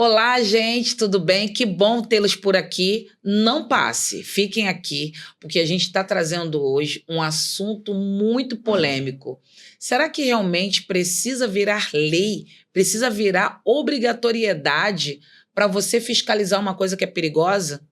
Olá, gente, tudo bem? Que bom tê-los por aqui. Não passe, fiquem aqui, porque a gente está trazendo hoje um assunto muito polêmico. Será que realmente precisa virar lei, precisa virar obrigatoriedade para você fiscalizar uma coisa que é perigosa?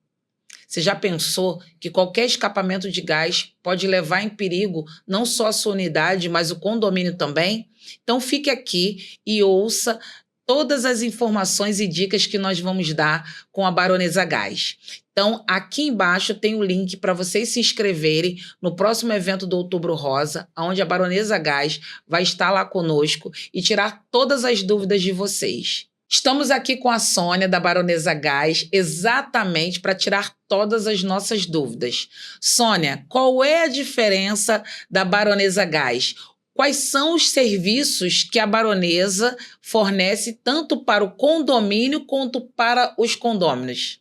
Você já pensou que qualquer escapamento de gás pode levar em perigo não só a sua unidade, mas o condomínio também? Então fique aqui e ouça todas as informações e dicas que nós vamos dar com a Baronesa Gás. Então, aqui embaixo tem o link para vocês se inscreverem no próximo evento do Outubro Rosa, onde a Baronesa Gás vai estar lá conosco e tirar todas as dúvidas de vocês. Estamos aqui com a Sônia, da Baronesa Gás, exatamente para tirar todas as nossas dúvidas. Sônia, qual é a diferença da Baronesa Gás? Quais são os serviços que a Baronesa fornece tanto para o condomínio quanto para os condôminos?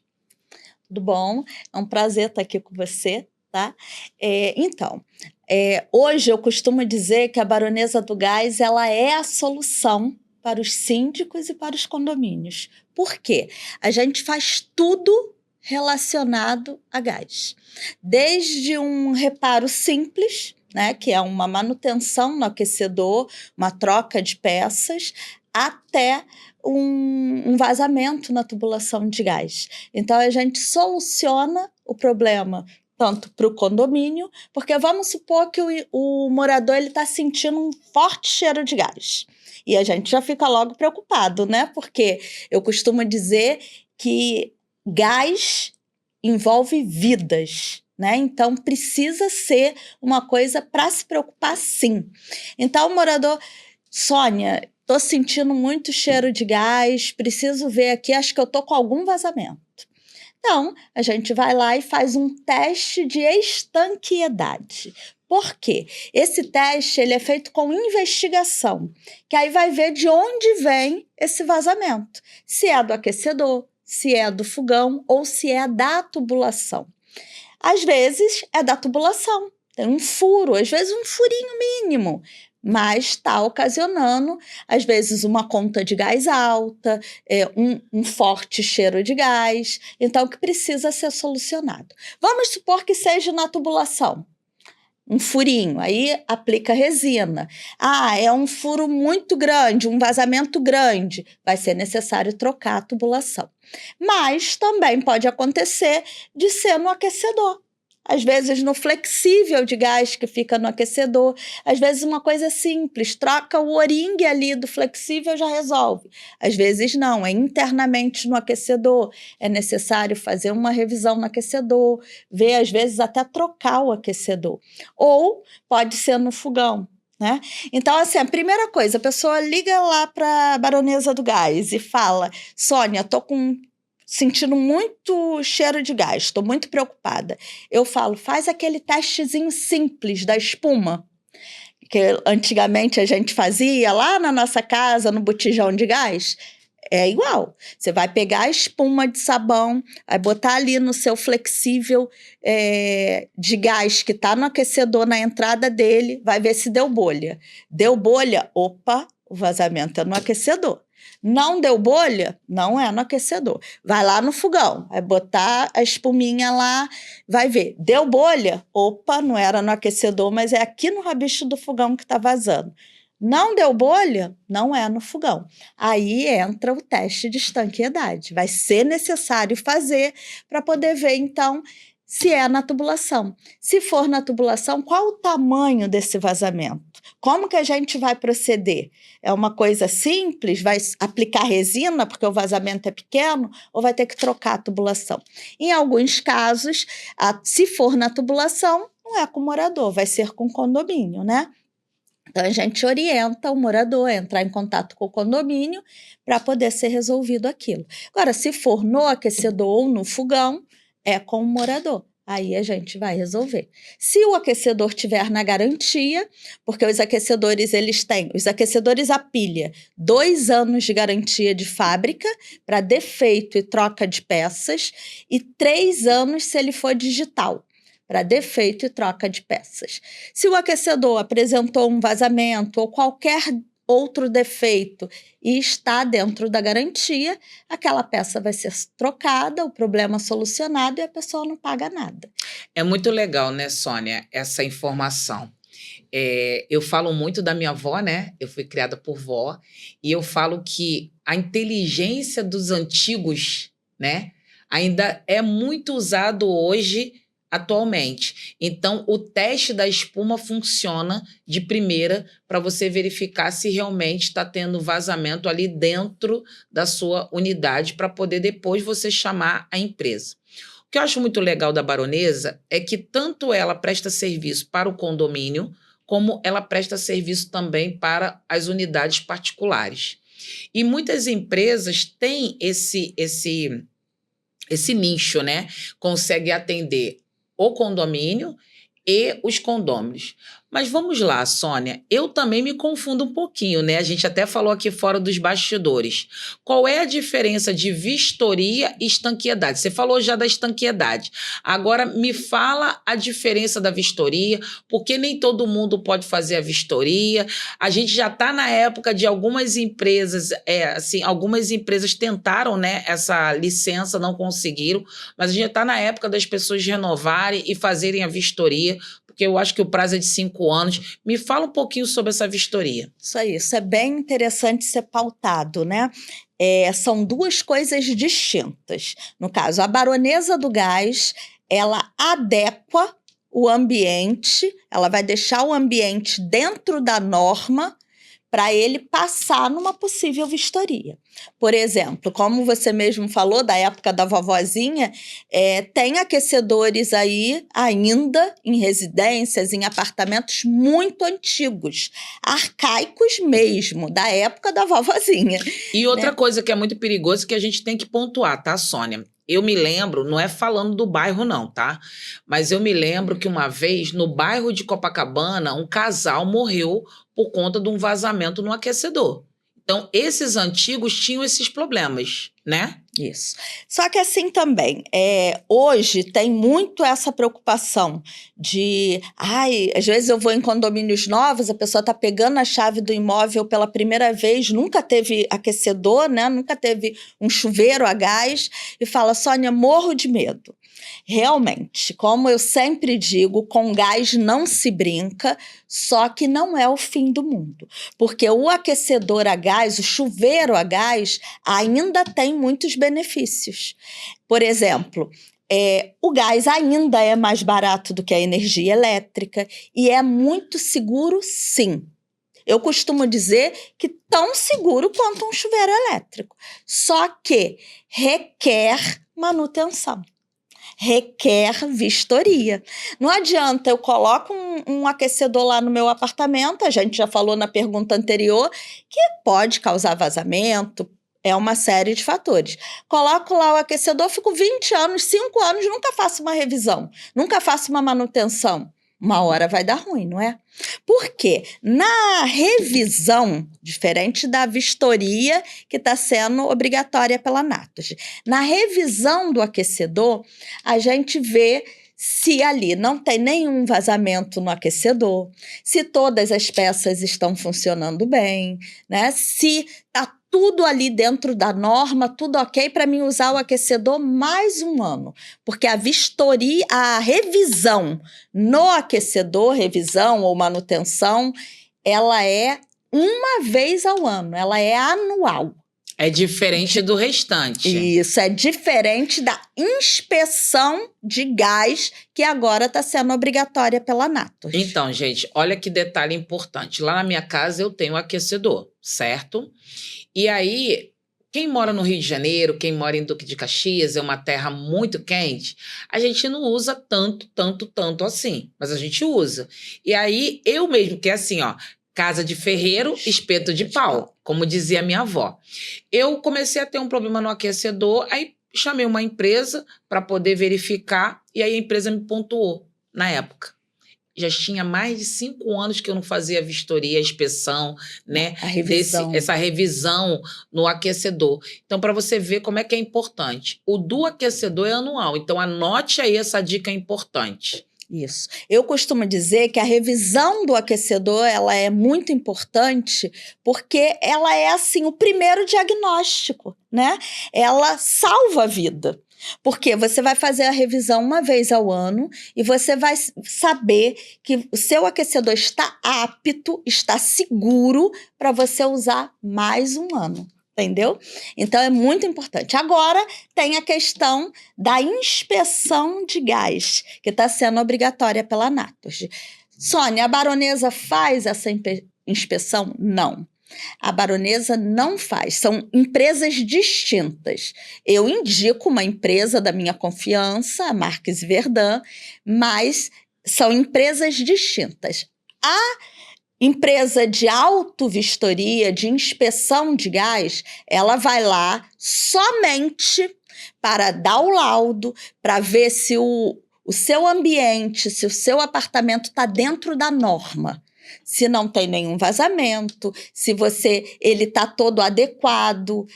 Tudo bom? É um prazer estar aqui com você, tá? Hoje eu costumo dizer que a Baronesa do Gás ela é a solução para os síndicos e para os condomínios. Por quê? A gente faz tudo relacionado a gás. Desde um reparo simples, né, que é uma manutenção no aquecedor, uma troca de peças, até um vazamento na tubulação de gás. Então, a gente soluciona o problema tanto para o condomínio, porque vamos supor que o morador está sentindo um forte cheiro de gás. E a gente já fica logo preocupado, né? Porque eu costumo dizer que gás envolve vidas, né? Então, precisa ser uma coisa para se preocupar, sim. Então, o morador, Sônia, estou sentindo muito cheiro de gás, preciso ver aqui, acho que eu estou com algum vazamento. Então, a gente vai lá e faz um teste de estanqueidade. Por quê? Esse teste ele é feito com investigação, que aí vai ver de onde vem esse vazamento. Se é do aquecedor, se é do fogão ou se é da tubulação. Às vezes é da tubulação, tem um furo, às vezes um furinho mínimo, mas está ocasionando, às vezes, uma conta de gás alta, um forte cheiro de gás, então que precisa ser solucionado. Vamos supor que seja na tubulação, um furinho, aí aplica resina. É um furo muito grande, um vazamento grande, vai ser necessário trocar a tubulação. Mas também pode acontecer de ser no aquecedor. Às vezes no flexível de gás que fica no aquecedor, às vezes uma coisa simples, troca o o-ring ali do flexível já resolve. Às vezes não, é internamente no aquecedor, é necessário fazer uma revisão no aquecedor, ver às vezes até trocar o aquecedor. Ou pode ser no fogão, né? Então, assim, a primeira coisa, a pessoa liga lá para a Baronesa do Gás e fala: Sônia, tô sentindo muito cheiro de gás, estou muito preocupada. Eu falo, faz aquele testezinho simples da espuma, que antigamente a gente fazia lá na nossa casa, no botijão de gás. É igual. Você vai pegar a espuma de sabão, vai botar ali no seu flexível de gás que está no aquecedor, na entrada dele, vai ver se deu bolha. Deu bolha? Opa, o vazamento é no aquecedor. Não deu bolha? Não é no aquecedor. Vai lá no fogão, vai botar a espuminha lá, vai ver. Deu bolha? Opa, não era no aquecedor, mas é aqui no rabicho do fogão que está vazando. Não deu bolha? Não é no fogão. Aí entra o teste de estanqueidade. Vai ser necessário fazer para poder ver, então, se é na tubulação. Se for na tubulação, qual o tamanho desse vazamento? Como que a gente vai proceder? É uma coisa simples? Vai aplicar resina porque o vazamento é pequeno? Ou vai ter que trocar a tubulação? Em alguns casos, se for na tubulação, não é com o morador, vai ser com o condomínio, né? Então, a gente orienta o morador a entrar em contato com o condomínio para poder ser resolvido aquilo. Agora, se for no aquecedor ou no fogão, é com o morador. Aí a gente vai resolver. Se o aquecedor tiver na garantia, porque os aquecedores a pilha, 2 anos de garantia de fábrica para defeito e troca de peças e 3 anos se ele for digital, para defeito e troca de peças. Se o aquecedor apresentou um vazamento ou qualquer outro defeito e está dentro da garantia, aquela peça vai ser trocada, o problema solucionado e a pessoa não paga nada. É muito legal, né, Sônia, essa informação. Eu falo muito da minha avó, né? Eu fui criada por vó, e eu falo que a inteligência dos antigos, né, ainda é muito usado hoje, atualmente. Então, o teste da espuma funciona de primeira para você verificar se realmente está tendo vazamento ali dentro da sua unidade, para poder depois você chamar a empresa. O que eu acho muito legal da Baronesa é que tanto ela presta serviço para o condomínio, como ela presta serviço também para as unidades particulares. E muitas empresas têm esse nicho, né? Consegue atender o condomínio e os condôminos. Mas vamos lá, Sônia, eu também me confundo um pouquinho, né? A gente até falou aqui fora dos bastidores. Qual é a diferença de vistoria e estanqueidade? Você falou já da estanqueidade. Agora me fala a diferença da vistoria, porque nem todo mundo pode fazer a vistoria. A gente já está na época de algumas empresas, algumas empresas tentaram, né, essa licença, não conseguiram, mas a gente está na época das pessoas renovarem e fazerem a vistoria, porque eu acho que o prazo é de 5 anos. Me fala um pouquinho sobre essa vistoria. Isso é bem interessante ser pautado, né? São duas coisas distintas. No caso, a Baronesa do Gás, ela adequa o ambiente, ela vai deixar o ambiente dentro da norma para ele passar numa possível vistoria. Por exemplo, como você mesmo falou, da época da vovozinha, tem aquecedores aí ainda em residências, em apartamentos muito antigos, arcaicos mesmo, da época da vovozinha. E outra coisa que é muito perigosa que a gente tem que pontuar, tá, Sônia? Eu me lembro, não é falando do bairro não, tá? Mas eu me lembro que uma vez, no bairro de Copacabana, um casal morreu por conta de um vazamento no aquecedor. Então, esses antigos tinham esses problemas, né? Isso. Só que assim também, hoje tem muito essa preocupação de, às vezes eu vou em condomínios novos, a pessoa está pegando a chave do imóvel pela primeira vez, nunca teve aquecedor, né? Nunca teve um chuveiro a gás, e fala, Sônia, morro de medo. Realmente, como eu sempre digo, com gás não se brinca, só que não é o fim do mundo. Porque o aquecedor a gás, o chuveiro a gás, ainda tem muitos benefícios. Por exemplo, o gás ainda é mais barato do que a energia elétrica e é muito seguro, sim. Eu costumo dizer que tão seguro quanto um chuveiro elétrico. Só que requer manutenção. Requer vistoria. Não adianta, eu coloco um aquecedor lá no meu apartamento, a gente já falou na pergunta anterior, que pode causar vazamento, é uma série de fatores. Coloco lá o aquecedor, fico 20 anos, 5 anos, nunca faço uma revisão, nunca faço uma manutenção. Uma hora vai dar ruim, não é? Porque na revisão, diferente da vistoria que está sendo obrigatória pela Anatos, na revisão do aquecedor, a gente vê se ali não tem nenhum vazamento no aquecedor, se todas as peças estão funcionando bem, né? Se está tudo ali dentro da norma, tudo ok para mim usar o aquecedor mais um ano. Porque a vistoria, a revisão no aquecedor, revisão ou manutenção, ela é uma vez ao ano, ela é anual. É diferente do restante. Isso, é diferente da inspeção de gás que agora está sendo obrigatória pela Anatos. Então, gente, olha que detalhe importante. Lá na minha casa eu tenho aquecedor, certo? E aí, quem mora no Rio de Janeiro, quem mora em Duque de Caxias, é uma terra muito quente, a gente não usa tanto assim, mas a gente usa. E aí, eu mesmo, que é assim, ó, casa de ferreiro, espeto de pau, como dizia minha avó. Eu comecei a ter um problema no aquecedor, aí chamei uma empresa para poder verificar, e aí a empresa me pontuou na época. Já tinha mais de 5 anos que eu não fazia a vistoria, a inspeção, né? A revisão. Essa revisão no aquecedor. Então, para você ver como é que é importante. O do aquecedor é anual, então anote aí essa dica importante. Isso. Eu costumo dizer que a revisão do aquecedor ela é muito importante porque ela é assim o primeiro diagnóstico, né? Ela salva a vida. Porque você vai fazer a revisão uma vez ao ano e você vai saber que o seu aquecedor está apto, está seguro para você usar mais um ano. Entendeu? Então, é muito importante. Agora, tem a questão da inspeção de gás, que está sendo obrigatória pela Nators. Sônia, a Baronesa faz essa inspeção? Não. A Baronesa não faz. São empresas distintas. Eu indico uma empresa da minha confiança, a Marques Verdun, mas são empresas distintas. A empresa de autovistoria, de inspeção de gás, ela vai lá somente para dar o laudo, para ver se o seu ambiente, se o seu apartamento está dentro da norma. Se não tem nenhum vazamento, se ele está todo adequado,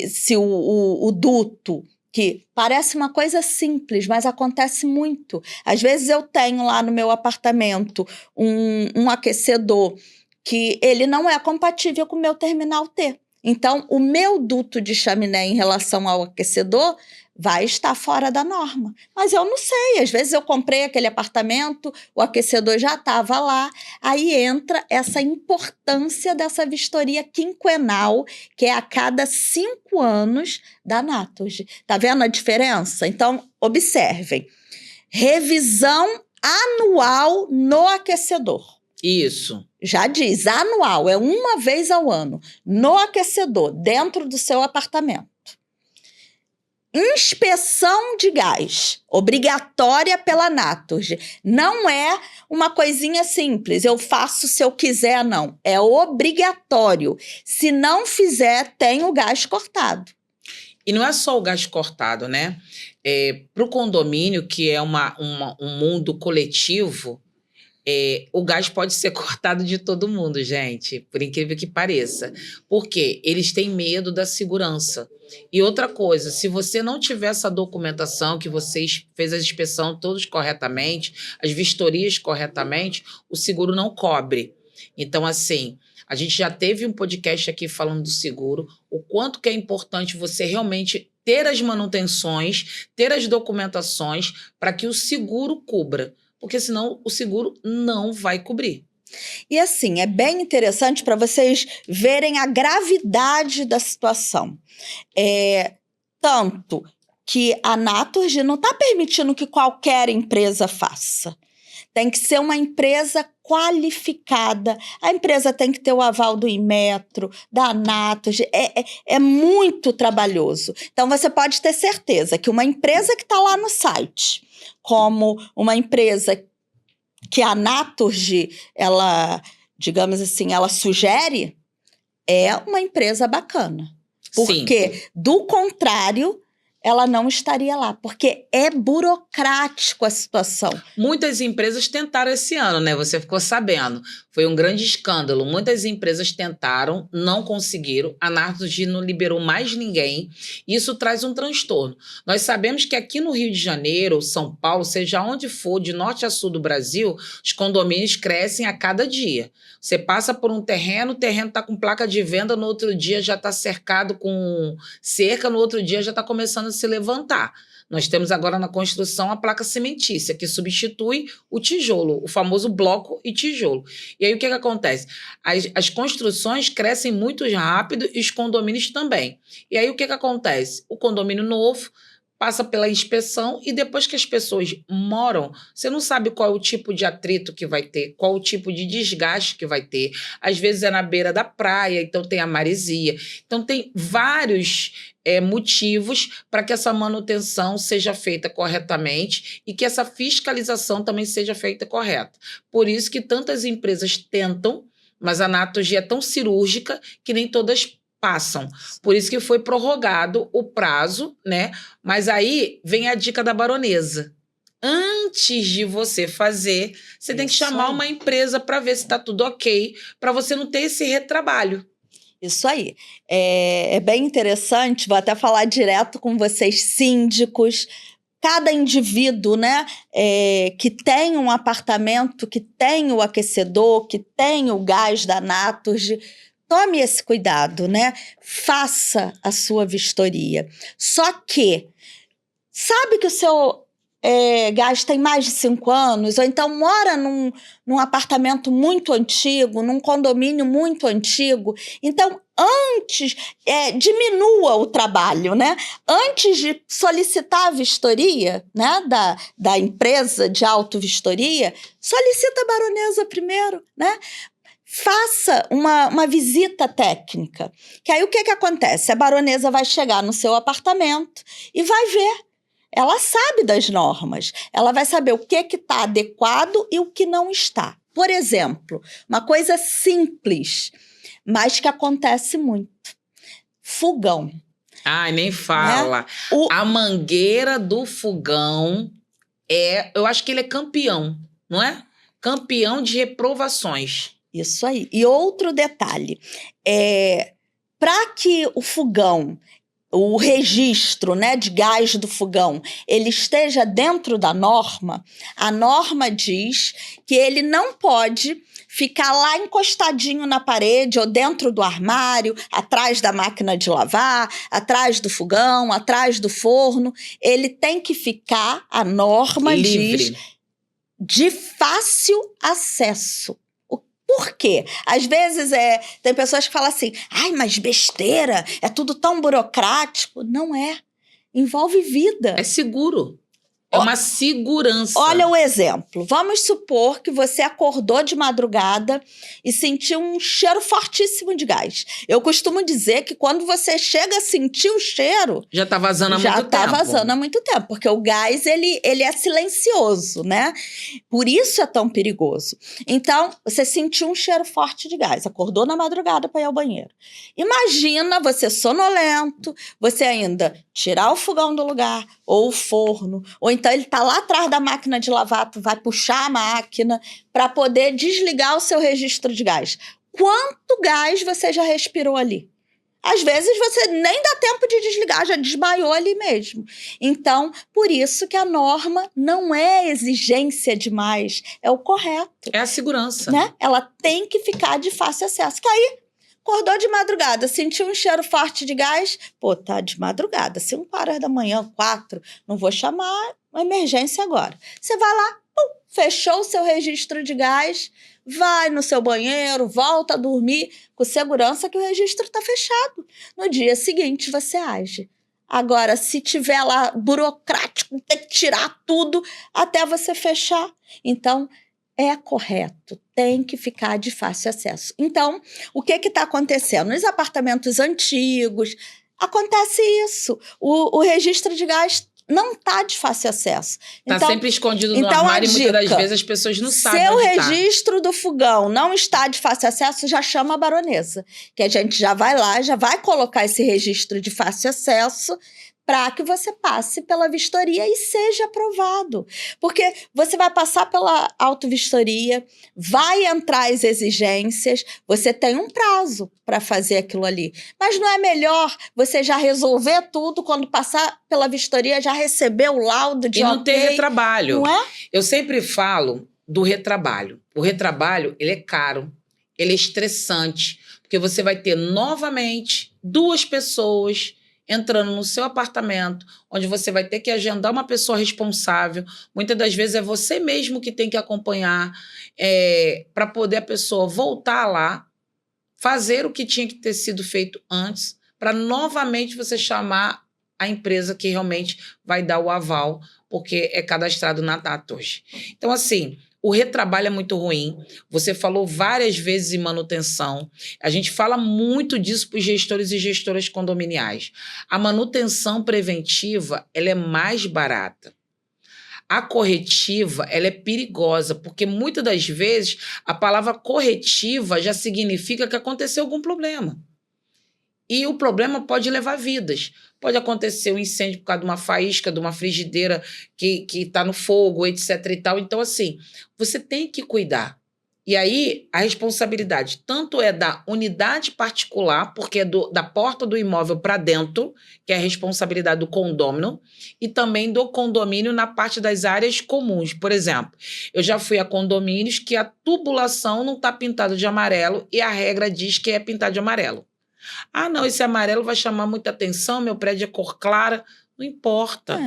se o duto, que parece uma coisa simples, mas acontece muito. Às vezes eu tenho lá no meu apartamento um aquecedor que ele não é compatível com o meu terminal T. Então, o meu duto de chaminé em relação ao aquecedor vai estar fora da norma. Mas eu não sei, às vezes eu comprei aquele apartamento, o aquecedor já estava lá, aí entra essa importância dessa vistoria quinquenal, que é a cada 5 anos da Nators. Tá vendo a diferença? Então, observem. Revisão anual no aquecedor. Isso. Já diz, anual, é uma vez ao ano, no aquecedor, dentro do seu apartamento. Inspeção de gás, obrigatória pela Nators. Não é uma coisinha simples, eu faço se eu quiser, não. É obrigatório. Se não fizer, tem o gás cortado. E não é só o gás cortado, né? Para o condomínio, que é um mundo coletivo, o gás pode ser cortado de todo mundo, gente, por incrível que pareça. Porque eles têm medo da segurança. E outra coisa, se você não tiver essa documentação, que você fez a inspeção todos corretamente, as vistorias corretamente, o seguro não cobre. Então, assim, a gente já teve um podcast aqui falando do seguro, o quanto que é importante você realmente ter as manutenções, ter as documentações para que o seguro cubra. Porque senão o seguro não vai cobrir. E assim, é bem interessante para vocês verem a gravidade da situação. Tanto que a Nators não está permitindo que qualquer empresa faça. Tem que ser uma empresa qualificada. A empresa tem que ter o aval do Inmetro, da Nators. É muito trabalhoso. Então, você pode ter certeza que uma empresa que está lá no site, como uma empresa que a Nators, ela, digamos assim, ela sugere, é uma empresa bacana. Porque, sim, do contrário, ela não estaria lá, porque é burocrático a situação. Muitas empresas tentaram esse ano, né? Você ficou sabendo. Foi um grande escândalo. Muitas empresas tentaram, não conseguiram. A Nators não liberou mais ninguém. Isso traz um transtorno. Nós sabemos que aqui no Rio de Janeiro, São Paulo, seja onde for, de norte a sul do Brasil, os condomínios crescem a cada dia. Você passa por um terreno, o terreno está com placa de venda, no outro dia já está cercado com cerca, no outro dia já está começando a se levantar. Nós temos agora na construção a placa cimentícia, que substitui o tijolo, o famoso bloco e tijolo. E aí o que acontece? As construções crescem muito rápido e os condomínios também. E aí o que acontece? O condomínio novo passa pela inspeção e depois que as pessoas moram, você não sabe qual é o tipo de atrito que vai ter, qual o tipo de desgaste que vai ter. Às vezes é na beira da praia, então tem a maresia. Então tem vários motivos para que essa manutenção seja feita corretamente e que essa fiscalização também seja feita correta. Por isso que tantas empresas tentam, mas a Nators é tão cirúrgica que nem todas passam. Por isso que foi prorrogado o prazo, né? Mas aí vem a dica da Baronesa. Antes de você fazer, você tem que chamar uma empresa para ver se está tudo ok, para você não ter esse retrabalho. Isso aí. É bem interessante, vou até falar direto com vocês, síndicos. cada indivíduo, né, que tem um apartamento, que tem o aquecedor, que tem o gás da Naturgy, tome esse cuidado, né? Faça a sua vistoria. Só que, sabe que o seu gás tem mais de 5 anos, ou então mora num apartamento muito antigo, num condomínio muito antigo, então antes, diminua o trabalho, né? Antes de solicitar a vistoria, né, da empresa de autovistoria, solicita a baronesa primeiro, né? Faça uma visita técnica, que aí o que acontece? A baronesa vai chegar no seu apartamento e vai ver. Ela sabe das normas, ela vai saber o que está adequado e o que não está. Por exemplo, uma coisa simples, mas que acontece muito. Fogão. Ai, nem fala. A mangueira do fogão eu acho que ele é campeão, não é? Campeão de reprovações. Isso aí. E outro detalhe, para que o fogão, o registro, né, de gás do fogão, ele esteja dentro da norma, a norma diz que ele não pode ficar lá encostadinho na parede ou dentro do armário, atrás da máquina de lavar, atrás do fogão, atrás do forno. Ele tem que ficar, a norma livre. diz, de fácil acesso. Por quê? Às vezes tem pessoas que falam assim, ai, mas besteira, é tudo tão burocrático. Não é. Envolve vida. É seguro. É uma segurança. Olha o exemplo. Vamos supor que você acordou de madrugada e sentiu um cheiro fortíssimo de gás. Eu costumo dizer que quando você chega a sentir o cheiro... Já está vazando há muito tempo. Já está vazando há muito tempo, porque o gás, ele é silencioso, né? Por isso é tão perigoso. Então, você sentiu um cheiro forte de gás, acordou na madrugada para ir ao banheiro. Imagina você sonolento, você ainda tirar o fogão do lugar, ou o forno, ou então ele está lá atrás da máquina de lavar, tu vai puxar a máquina para poder desligar o seu registro de gás. Quanto gás você já respirou ali? Às vezes você nem dá tempo de desligar, já desmaiou ali mesmo. Então, por isso que a norma não é exigência demais, é o correto. É a segurança. Né? Ela tem que ficar de fácil acesso. Que aí, acordou de madrugada, sentiu um cheiro forte de gás, pô, tá de madrugada, 5 horas da manhã, 4, não vou chamar uma emergência agora. Você vai lá, pum, fechou o seu registro de gás, vai no seu banheiro, volta a dormir com segurança que o registro está fechado. No dia seguinte você age. Agora, se tiver lá burocrático, tem que tirar tudo até você fechar. Então, é correto, tem que ficar de fácil acesso. Então, o que está acontecendo? Nos apartamentos antigos, acontece isso. O registro de gás não está de fácil acesso. Está sempre escondido no armário e muitas das vezes as pessoas não sabem onde está. Se o registro do fogão não está de fácil acesso, já chama a baronesa, que a gente já vai lá, já vai colocar esse registro de fácil acesso para que você passe pela vistoria e seja aprovado. Porque você vai passar pela autovistoria, vai entrar as exigências, você tem um prazo para fazer aquilo ali. Mas não é melhor você já resolver tudo, quando passar pela vistoria, já receber o laudo de e não ter retrabalho. Não é? Eu sempre falo do retrabalho. O retrabalho, ele é caro, ele é estressante, porque você vai ter novamente 2 pessoas entrando no seu apartamento, onde você vai ter que agendar uma pessoa responsável. Muitas das vezes é você mesmo que tem que acompanhar para poder a pessoa voltar lá, fazer o que tinha que ter sido feito antes, para novamente você chamar a empresa que realmente vai dar o aval, porque é cadastrado na Naturgy. Então, assim, o retrabalho é muito ruim. Você falou várias vezes em manutenção. A gente fala muito disso para os gestores e gestoras condominiais. A manutenção preventiva, ela é mais barata. A corretiva, ela é perigosa, porque muitas das vezes a palavra corretiva já significa que aconteceu algum problema. E o problema pode levar vidas. Pode acontecer um incêndio por causa de uma faísca, de uma frigideira que está no fogo, etc. e tal. Então, assim, você tem que cuidar. E aí, a responsabilidade tanto é da unidade particular, porque é da porta do imóvel para dentro, que é a responsabilidade do condômino, e também do condomínio na parte das áreas comuns. Por exemplo, eu já fui a condomínios que a tubulação não está pintada de amarelo e a regra diz que é pintar de amarelo. Ah, não, esse amarelo vai chamar muita atenção, meu prédio é cor clara. Não importa,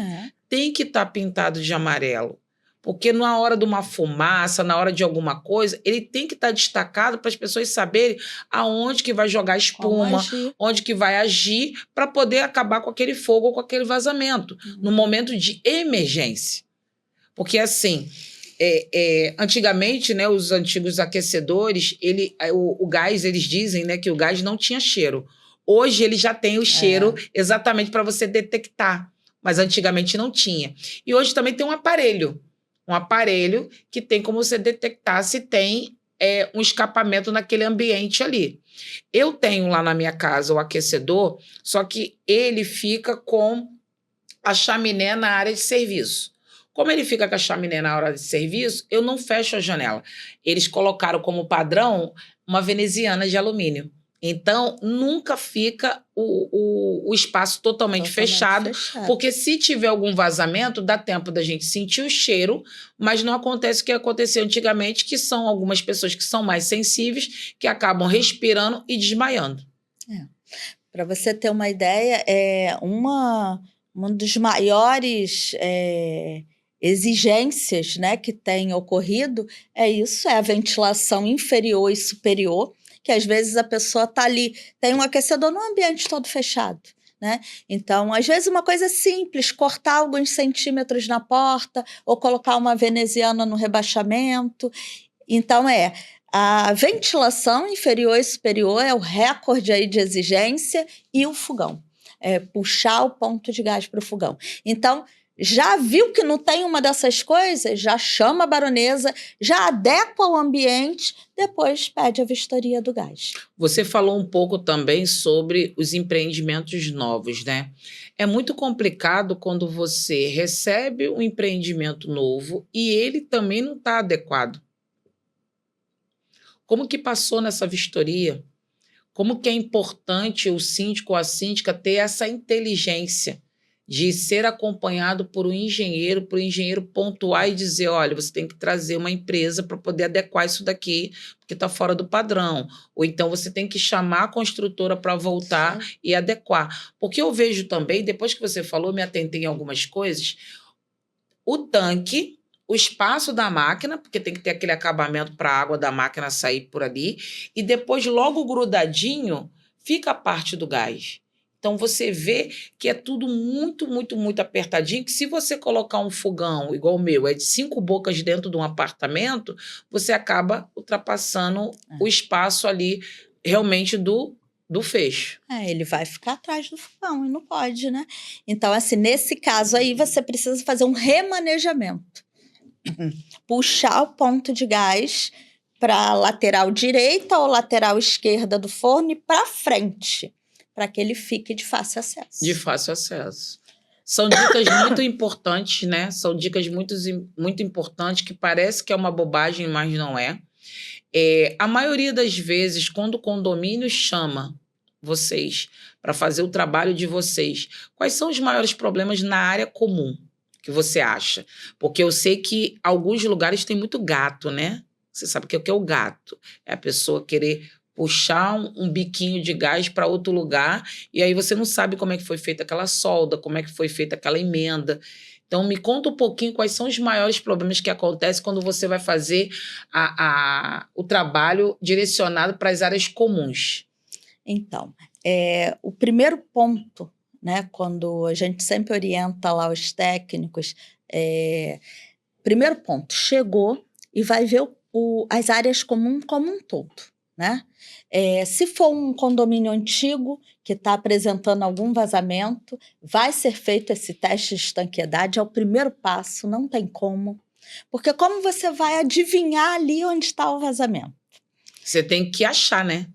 tem que estar pintado de amarelo. Porque na hora de uma fumaça, na hora de alguma coisa, ele tem que estar destacado para as pessoas saberem aonde que vai jogar espuma, onde que vai agir para poder acabar com aquele fogo ou com aquele vazamento, no momento de emergência. Porque assim, antigamente, né, os antigos aquecedores, o gás, eles dizem, né, que o gás não tinha cheiro. Hoje ele já tem o cheiro exatamente para você detectar, mas antigamente não tinha. E hoje também tem um aparelho que tem como você detectar se tem um escapamento naquele ambiente ali. Eu tenho lá na minha casa o aquecedor, só que ele fica com a chaminé na área de serviço. Como ele fica com a chaminé na área de serviço, eu não fecho a janela. Eles colocaram como padrão uma veneziana de alumínio. Então, nunca fica o espaço totalmente fechado, porque se tiver algum vazamento, dá tempo da gente sentir o cheiro, mas não acontece o que aconteceu antigamente, que são algumas pessoas que são mais sensíveis, que acabam respirando e desmaiando. Para você ter uma ideia, uma dos maiores exigências, né, que tem ocorrido é a ventilação inferior e superior, que às vezes a pessoa está ali, tem um aquecedor no ambiente todo fechado, né? Então, às vezes uma coisa simples, cortar alguns centímetros na porta ou colocar uma veneziana no rebaixamento. Então, a ventilação inferior e superior é o recorde aí de exigência e o fogão. Puxar o ponto de gás para o fogão. Então, já viu que não tem uma dessas coisas? Já chama a baronesa, já adequa o ambiente, depois pede a vistoria do gás. Você falou um pouco também sobre os empreendimentos novos, né? É muito complicado quando você recebe um empreendimento novo e ele também não está adequado. Como que passou nessa vistoria? Como que é importante o síndico ou a síndica ter essa inteligência de ser acompanhado por um engenheiro, para o engenheiro pontuar e dizer, olha, você tem que trazer uma empresa para poder adequar isso daqui, porque está fora do padrão. Ou então você tem que chamar a construtora para voltar e adequar. Porque eu vejo também, depois que você falou, me atentei em algumas coisas, o tanque, o espaço da máquina, porque tem que ter aquele acabamento para a água da máquina sair por ali, e depois, logo grudadinho, fica a parte do gás. Então, você vê que é tudo muito, muito, muito apertadinho, que se você colocar um fogão igual o meu, de 5 bocas dentro de um apartamento, você acaba ultrapassando o espaço ali, realmente, do fecho. Ele vai ficar atrás do fogão e não pode, né? Então, assim, nesse caso aí, você precisa fazer um remanejamento. Puxar o ponto de gás para a lateral direita ou lateral esquerda do forno e para frente, para que ele fique de fácil acesso. De fácil acesso. São dicas muito importantes, né? São dicas muito, muito importantes, que parece que é uma bobagem, mas não é. A maioria das vezes, quando o condomínio chama vocês para fazer o trabalho de vocês, quais são os maiores problemas na área comum que você acha? Porque eu sei que alguns lugares tem muito gato, né? Você sabe o que é o gato? É a pessoa querer puxar um biquinho de gás para outro lugar, e aí você não sabe como é que foi feita aquela solda, como é que foi feita aquela emenda. Então, me conta um pouquinho quais são os maiores problemas que acontecem quando você vai fazer o trabalho direcionado para as áreas comuns. Então, o primeiro ponto, né, quando a gente sempre orienta lá os técnicos, primeiro ponto, chegou e vai ver as áreas comuns como um todo, né? Se for um condomínio antigo que está apresentando algum vazamento, vai ser feito esse teste de estanqueidade, é o primeiro passo, não tem como. Porque como você vai adivinhar ali onde está o vazamento? Você tem que achar, né?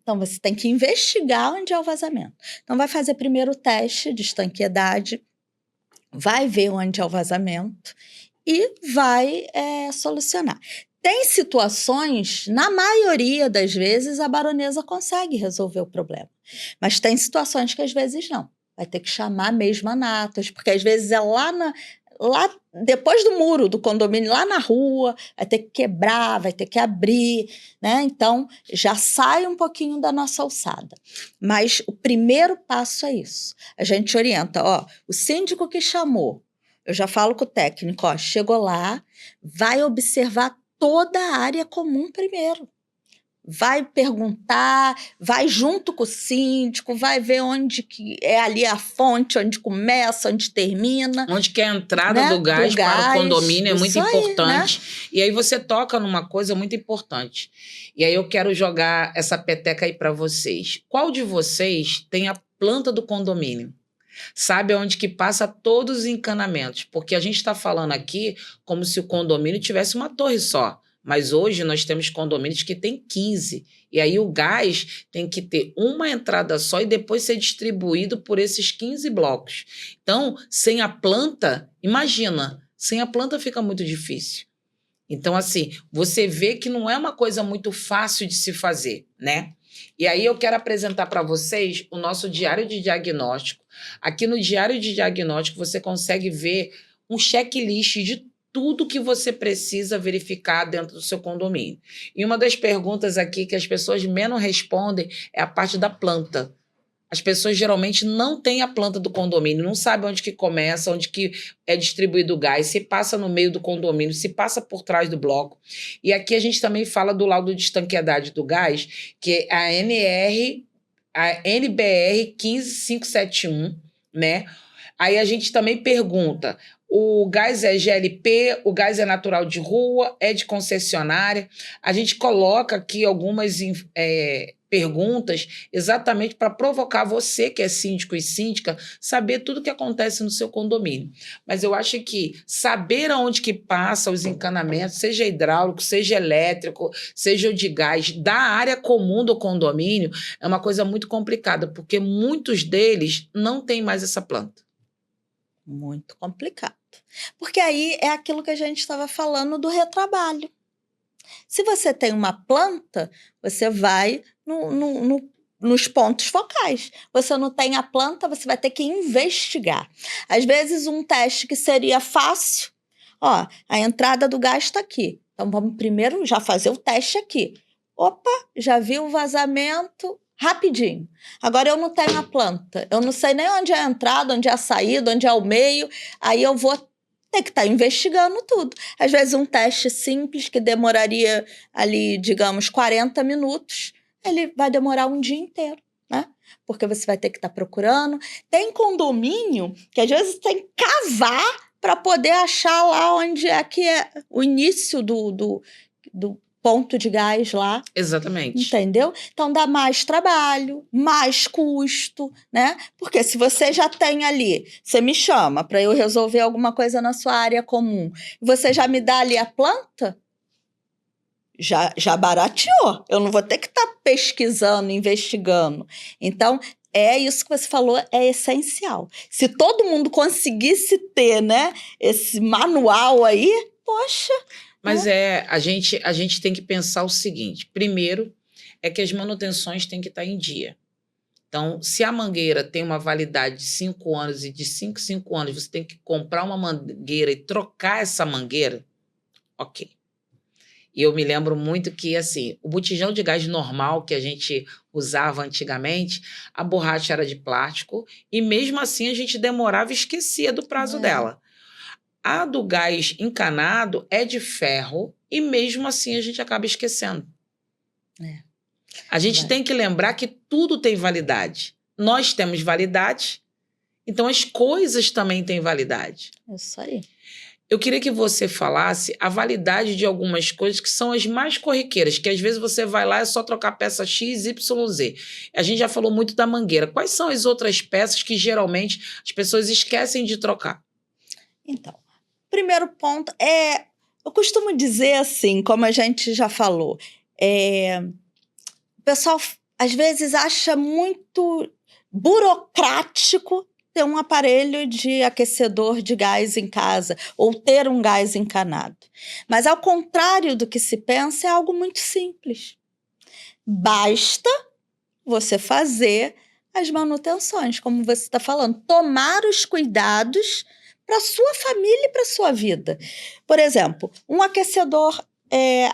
Então, você tem que investigar onde é o vazamento. Então, vai fazer primeiro o teste de estanqueidade, vai ver onde é o vazamento e vai solucionar. Tem situações, na maioria das vezes, a baronesa consegue resolver o problema. Mas tem situações que às vezes não. Vai ter que chamar mesmo a Natas, porque às vezes é lá depois do muro do condomínio, lá na rua, vai ter que quebrar, vai ter que abrir, né? Então, já sai um pouquinho da nossa alçada. Mas o primeiro passo é isso. A gente orienta, o síndico que chamou, eu já falo com o técnico, chegou lá, vai observar toda a área comum primeiro. Vai perguntar, vai junto com o síndico, vai ver onde que é ali a fonte, onde começa, onde termina. Onde que é a entrada do gás para o condomínio é muito importante. Né? E aí você toca numa coisa muito importante. E aí eu quero jogar essa peteca aí para vocês. Qual de vocês tem a planta do condomínio? Sabe onde que passa todos os encanamentos? Porque a gente está falando aqui como se o condomínio tivesse uma torre só. Mas hoje nós temos condomínios que tem 15. E aí o gás tem que ter uma entrada só e depois ser distribuído por esses 15 blocos. Então, sem a planta, imagina, sem a planta fica muito difícil. Então, assim, você vê que não é uma coisa muito fácil de se fazer, né? E aí eu quero apresentar para vocês o nosso diário de diagnóstico. Aqui no diário de diagnóstico você consegue ver um checklist de tudo que você precisa verificar dentro do seu condomínio. E uma das perguntas aqui que as pessoas menos respondem é a parte da planta. As pessoas geralmente não têm a planta do condomínio, não sabem onde que começa, onde que é distribuído o gás, se passa no meio do condomínio, se passa por trás do bloco. E aqui a gente também fala do laudo de estanqueidade do gás, que é a NBR 15571, né? Aí a gente também pergunta, o gás é GLP, o gás é natural de rua, é de concessionária. A gente coloca aqui algumas perguntas exatamente para provocar você, que é síndico e síndica, saber tudo o que acontece no seu condomínio. Mas eu acho que saber aonde que passa os encanamentos, seja hidráulico, seja elétrico, seja o de gás, da área comum do condomínio, é uma coisa muito complicada, porque muitos deles não têm mais essa planta. Muito complicado. Porque aí é aquilo que a gente estava falando do retrabalho. Se você tem uma planta, você vai nos pontos focais. Você não tem a planta, você vai ter que investigar. Às vezes, um teste que seria fácil, a entrada do gás está aqui. Então, vamos primeiro já fazer o teste aqui. Opa, já vi o vazamento rapidinho. Agora eu não tenho a planta. Eu não sei nem onde é a entrada, onde é a saída, onde é o meio. Aí eu vou ter que estar investigando tudo. Às vezes um teste simples que demoraria ali, digamos, 40 minutos, ele vai demorar um dia inteiro, né? Porque você vai ter que estar procurando. Tem condomínio que às vezes tem que cavar para poder achar lá onde é que é o início do ponto de gás lá. Exatamente. Entendeu? Então dá mais trabalho, mais custo, né? Porque se você já tem ali, você me chama para eu resolver alguma coisa na sua área comum, você já me dá ali a planta, já barateou. Eu não vou ter que estar pesquisando, investigando. Então, é isso que você falou, é essencial. Se todo mundo conseguisse ter, né, esse manual aí, poxa... Mas a gente tem que pensar o seguinte, primeiro é que as manutenções têm que estar em dia. Então, se a mangueira tem uma validade de 5 anos e de 5 anos você tem que comprar uma mangueira e trocar essa mangueira, ok. E eu me lembro muito que, assim, o botijão de gás normal que a gente usava antigamente, a borracha era de plástico e mesmo assim a gente demorava e esquecia do prazo dela. A do gás encanado é de ferro e mesmo assim a gente acaba esquecendo. A gente tem que lembrar que tudo tem validade. Nós temos validade, então as coisas também têm validade. Isso aí. Eu queria que você falasse a validade de algumas coisas que são as mais corriqueiras, que às vezes você vai lá e é só trocar peça X, Y, Z. A gente já falou muito da mangueira. Quais são as outras peças que geralmente as pessoas esquecem de trocar? Então, primeiro ponto eu costumo dizer assim, como a gente já falou, o pessoal às vezes acha muito burocrático ter um aparelho de aquecedor de gás em casa ou ter um gás encanado. Mas, ao contrário do que se pensa, é algo muito simples. Basta você fazer as manutenções, como você está falando, tomar os cuidados para a sua família e para a sua vida. Por exemplo, um aquecedor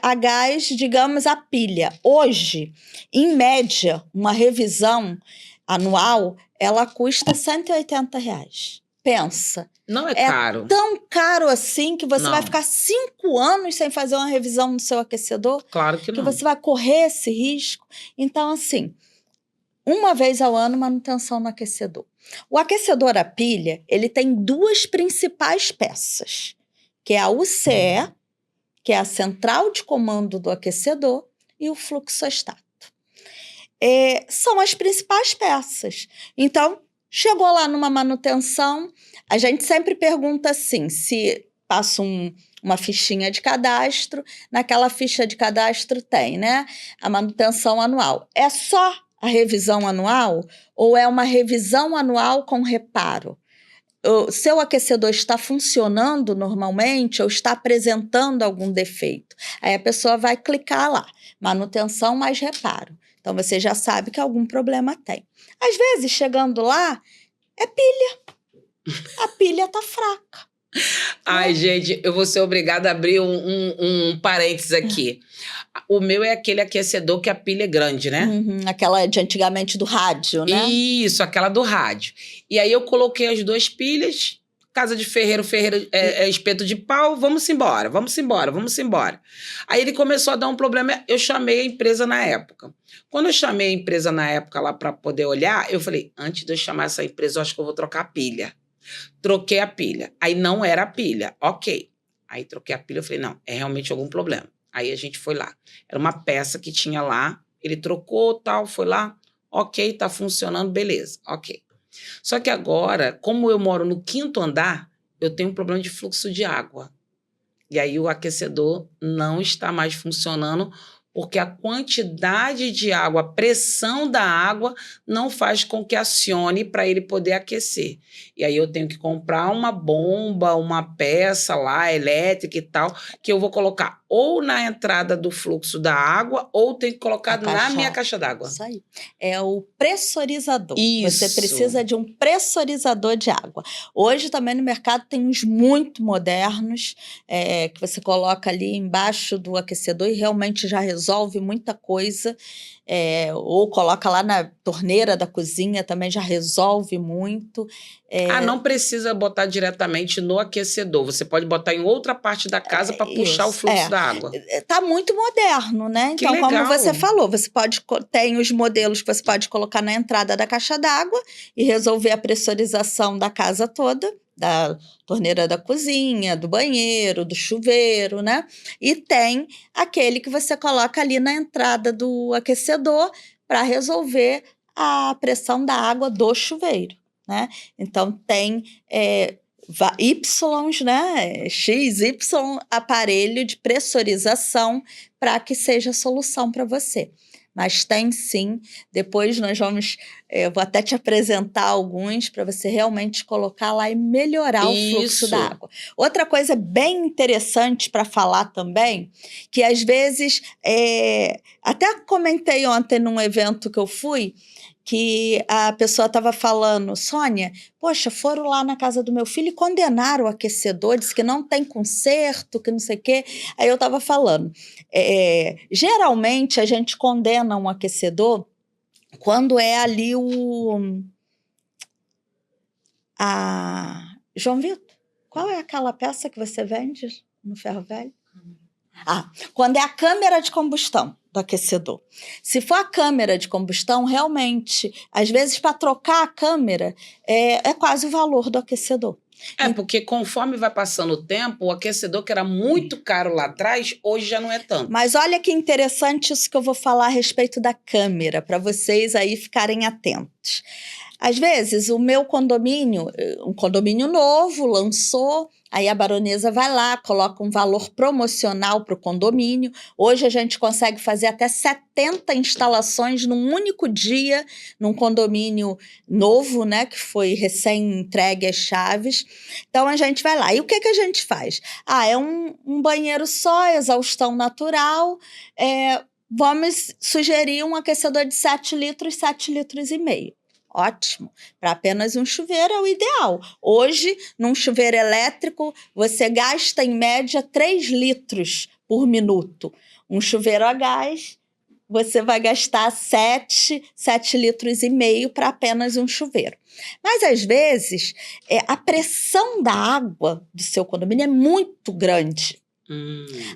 a gás, digamos, a pilha. Hoje, em média, uma revisão anual, ela custa R$ 180. Pensa. Não é caro. Tão caro assim que você Não. vai ficar 5 anos sem fazer uma revisão no seu aquecedor? Claro que não. Que você vai correr esse risco? Então, assim, uma vez ao ano, manutenção no aquecedor. O aquecedor a pilha, ele tem 2 principais peças, que é a UCE, que é a central de comando do aquecedor, e o fluxostato. São as principais peças. Então, chegou lá numa manutenção, a gente sempre pergunta assim, se passa uma fichinha de cadastro, naquela ficha de cadastro tem, né? A manutenção anual. É só a revisão anual ou é uma revisão anual com reparo? O seu aquecedor está funcionando normalmente ou está apresentando algum defeito? Aí a pessoa vai clicar lá, manutenção mais reparo. Então, você já sabe que algum problema tem. Às vezes, chegando lá, é pilha. A pilha está fraca. Ai, gente, eu vou ser obrigada a abrir um parênteses aqui. O meu é aquele aquecedor que a pilha é grande, né? Aquela de antigamente do rádio, né? Isso, aquela do rádio. E aí eu coloquei as 2 pilhas, casa de ferreiro espeto de pau, vamos embora. Aí ele começou a dar um problema, eu chamei a empresa na época. Quando eu chamei a empresa na época lá para poder olhar, eu falei, antes de eu chamar essa empresa, eu acho que eu vou trocar a pilha. Troquei a pilha. Aí não era a pilha. Ok. Aí troquei a pilha, eu falei, não, é realmente algum problema. Aí a gente foi lá. Era uma peça que tinha lá, ele trocou, tal, foi lá, ok, tá funcionando, beleza, ok. Só que agora, como eu moro no 5º andar, eu tenho um problema de fluxo de água. E aí o aquecedor não está mais funcionando porque a quantidade de água, a pressão da água não faz com que acione para ele poder aquecer. E aí eu tenho que comprar uma bomba, uma peça lá, elétrica e tal, que eu vou colocar ou na entrada do fluxo da água ou tenho que colocar na minha caixa d'água. Isso aí. É o pressurizador. Isso. Você precisa de um pressurizador de água. Hoje também no mercado tem uns muito modernos, que você coloca ali embaixo do aquecedor e realmente já resolve muita coisa. Ou coloca lá na torneira da cozinha, também já resolve muito. Não precisa botar diretamente no aquecedor. Você pode botar em outra parte da casa para puxar o fluxo da água. Está muito moderno, né? Que então, legal. como você falou, você tem os modelos que você pode colocar na entrada da caixa d'água e resolver a pressurização da casa toda, da torneira da cozinha, do banheiro, do chuveiro, né? E tem aquele que você coloca ali na entrada do aquecedor para resolver a pressão da água do chuveiro, né? Então, tem Y, né? X, Y, aparelho de pressurização para que seja solução para você. Mas tem sim, depois eu vou até te apresentar alguns para você realmente colocar lá e melhorar o fluxo da água. Outra coisa bem interessante para falar também, que às vezes, até comentei ontem num evento que eu fui, que a pessoa estava falando, Sônia, poxa, foram lá na casa do meu filho e condenaram o aquecedor, disse que não tem conserto, que não sei o quê. Aí eu estava falando, geralmente a gente condena um aquecedor quando é ali João Vitor, qual é aquela peça que você vende no ferro velho? Quando é a câmara de combustão do aquecedor. Se for a câmara de combustão, realmente, às vezes, para trocar a câmara, é quase o valor do aquecedor. Porque conforme vai passando o tempo, o aquecedor que era muito caro lá atrás, hoje já não é tanto. Mas olha que interessante isso que eu vou falar a respeito da câmera, para vocês aí ficarem atentos. Às vezes, o meu condomínio, um condomínio novo, lançou, aí a baronesa vai lá, coloca um valor promocional para o condomínio. Hoje a gente consegue fazer até 70 instalações num único dia, num condomínio novo, né, que foi recém-entregue as chaves. Então a gente vai lá. E o que a gente faz? É um banheiro só, exaustão natural. Vamos sugerir um aquecedor de 7 litros, 7 litros e meio. Ótimo. Para apenas um chuveiro é o ideal. Hoje, num chuveiro elétrico, você gasta em média 3 litros por minuto. Um chuveiro a gás, você vai gastar 7 litros e meio para apenas um chuveiro. Mas, às vezes, a pressão da água do seu condomínio é muito grande.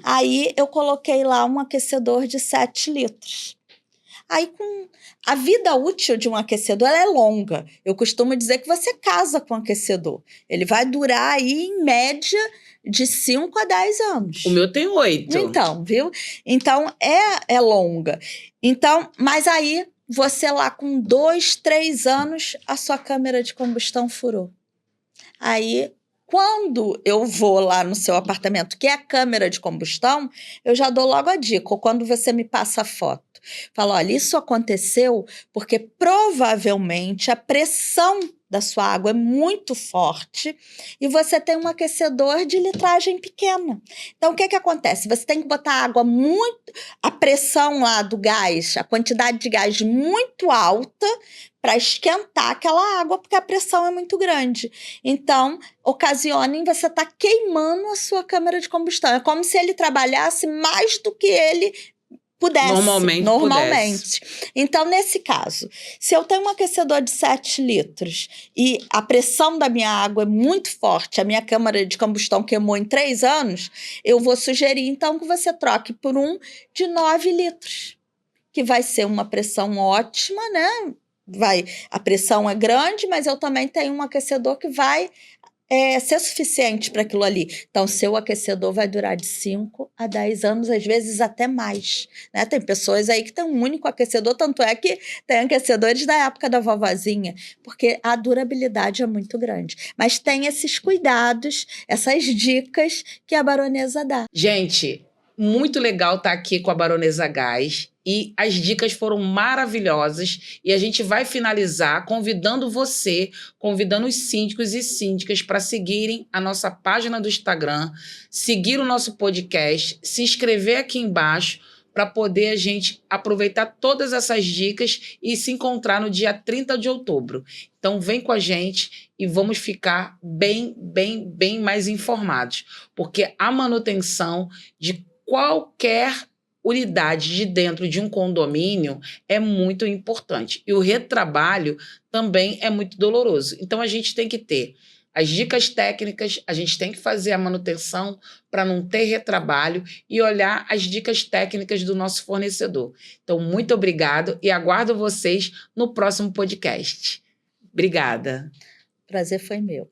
Aí, eu coloquei lá um aquecedor de 7 litros. Aí, a vida útil de um aquecedor ela é longa. Eu costumo dizer que você casa com um aquecedor. Ele vai durar aí, em média, de 5 a 10 anos. O meu tem 8. Então, viu? Então, é longa. Então, mas aí, você lá com 2, 3 anos, a sua câmara de combustão furou. Aí, quando eu vou lá no seu apartamento, que é a câmara de combustão, eu já dou logo a dica. Ou quando você me passa a foto, falo, olha, isso aconteceu porque provavelmente a pressão da sua água é muito forte e você tem um aquecedor de litragem pequena. Então, o que acontece? Você tem que botar a pressão lá do gás, a quantidade de gás muito alta para esquentar aquela água, porque a pressão é muito grande. Então, ocasiona em você estar queimando a sua câmara de combustão. É como se ele trabalhasse mais do que ele pudesse. Normalmente. Então, nesse caso, se eu tenho um aquecedor de 7 litros e a pressão da minha água é muito forte, a minha câmara de combustão queimou em 3 anos, eu vou sugerir, então, que você troque por um de 9 litros, que vai ser uma pressão ótima, né? A pressão é grande, mas eu também tenho um aquecedor que vai ser suficiente para aquilo ali. Então, seu aquecedor vai durar de 5 a 10 anos, às vezes até mais. Né? Tem pessoas aí que têm um único aquecedor, tanto é que tem aquecedores da época da vovozinha, porque a durabilidade é muito grande. Mas tem esses cuidados, essas dicas que a baronesa dá. Gente, muito legal estar aqui com a Baronesa Gás. E as dicas foram maravilhosas e a gente vai finalizar convidando os síndicos e síndicas para seguirem a nossa página do Instagram, seguir o nosso podcast, se inscrever aqui embaixo para poder a gente aproveitar todas essas dicas e se encontrar no dia 30 de outubro. Então vem com a gente e vamos ficar bem mais informados, porque a manutenção de qualquer unidade de dentro de um condomínio é muito importante. E o retrabalho também é muito doloroso. Então, a gente tem que ter as dicas técnicas, a gente tem que fazer a manutenção para não ter retrabalho e olhar as dicas técnicas do nosso fornecedor. Então, muito obrigado e aguardo vocês no próximo podcast. Obrigada. Prazer foi meu.